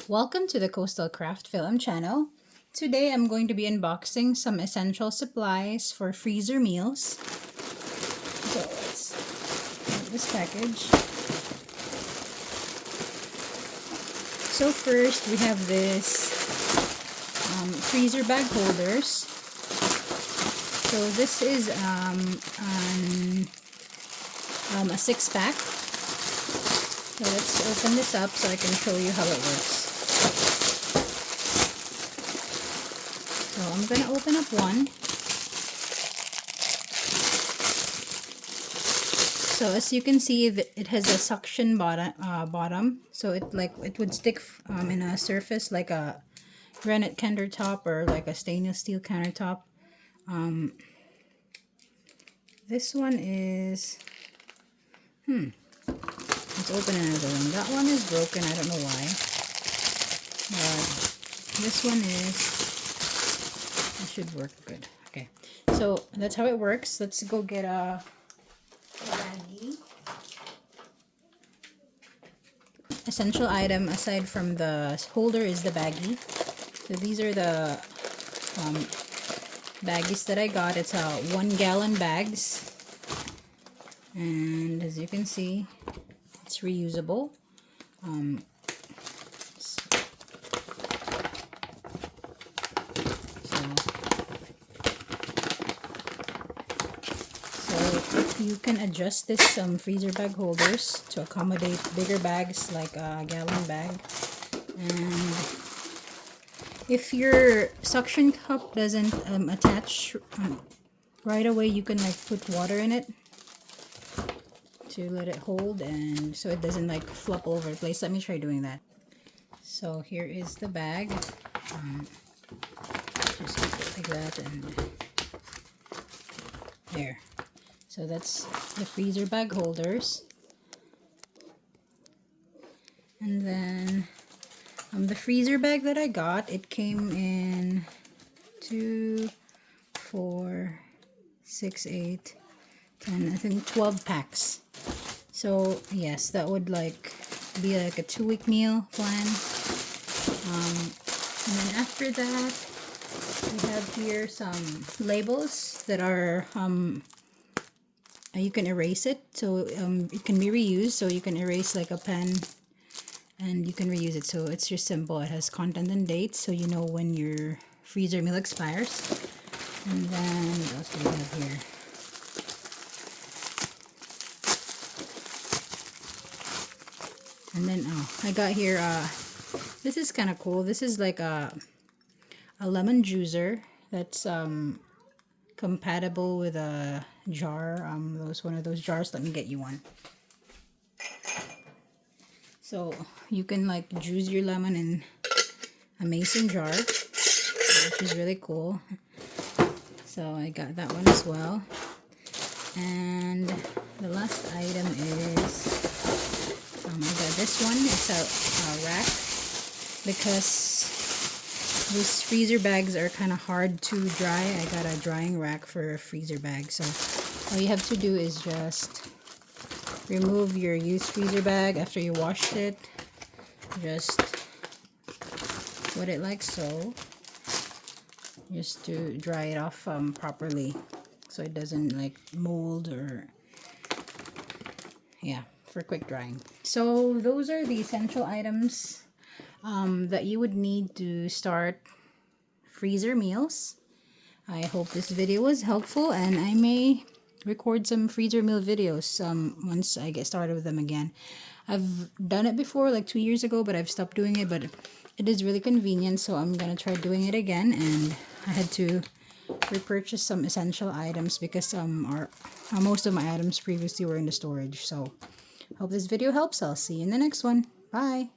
Welcome to the CoastalCraftFilAm channel. Today I'm going to be unboxing some essential supplies for freezer meals. So let's get this package. So first we have this freezer bag holders. So this is a 6-pack. So let's open this up so I can show you how it works. So I'm going to open up one. So as you can see, it has a suction bottom. So it would stick in a surface like a granite countertop or like a stainless steel countertop. This one is let's open another one. That one is broken. I don't know why. But this one it should work good. Okay. So that's how it works. Let's go get a baggie. Essential item aside from the holder is the baggie. So these are the baggies that I got. It's 1-gallon bags. And as you can see, it's reusable. So you can adjust this freezer bag holders to accommodate bigger bags like a gallon bag. And if your suction cup doesn't attach right away, you can like put water in it to let it hold, and so it doesn't like flop all over the place. Let me try doing that. So here is the bag. Just keep it like that, and there. So that's the freezer bag holders. And then the freezer bag that I got, it came in 2, 4, 6, 8, 10, I think 12 packs. So yes, that would like be like a 2-week meal plan. And then after that, we have here some labels that are you can erase it, so it can be reused. So you can erase like a pen and you can reuse it. So it's just simple. It has content and dates, so you know when your freezer meal expires. And then what else do we have here? And then I got here this is kind of cool. This is like a lemon juicer that's compatible with a jar. One of those jars. Let me get you one. So you can like juice your lemon in a mason jar, which is really cool. So I got that one as well. And the last item is I got this one. It's a rack, because these freezer bags are kind of hard to dry. I got a drying rack for a freezer bag. So all you have to do is just remove your used freezer bag after you washed it. Just put it like so, just to dry it off properly, so it doesn't like mold or for quick drying. So those are the essential items that you would need to start freezer meals. I hope this video was helpful, and I may record some freezer meal videos once I get started with them again. I've done it before like 2 years ago, but I've stopped doing it. But it is really convenient, so I'm gonna try doing it again. And I had to repurchase some essential items because most of my items previously were in the storage. So hope this video helps. I'll see you in the next one. Bye.